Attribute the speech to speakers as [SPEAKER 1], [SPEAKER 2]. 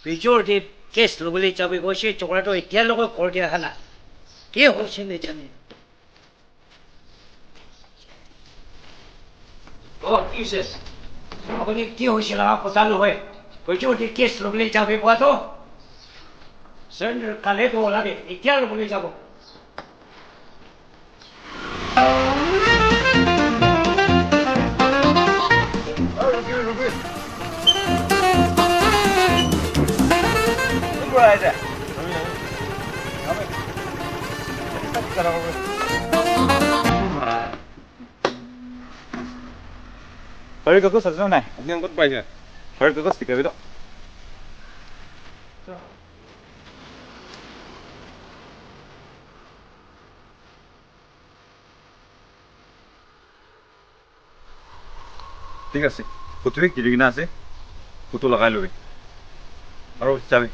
[SPEAKER 1] মেজৰিটিত cash ল'বলৈ যাবি গৈছে চকৰাটো এতিয়ালৈকে ঘৰ দিয়া অহা নাই কি হৈছে নেজানে কি হৈছে আপুনি কি হৈছিল আমাক কথা নহয় মেজৰিটিত কেছ ল'বলৈ যাবি কোৱাটো কালিতো ওলাবি এতিয়া ল'বলৈ যাব
[SPEAKER 2] Hari kagus ada mana?
[SPEAKER 3] Ini angkut banyak.
[SPEAKER 2] Hari kagus tiga itu. ঠিক আছে ফুটুবি কিনি কিনা আছে ফুটো লগাই লবি আৰু যাবি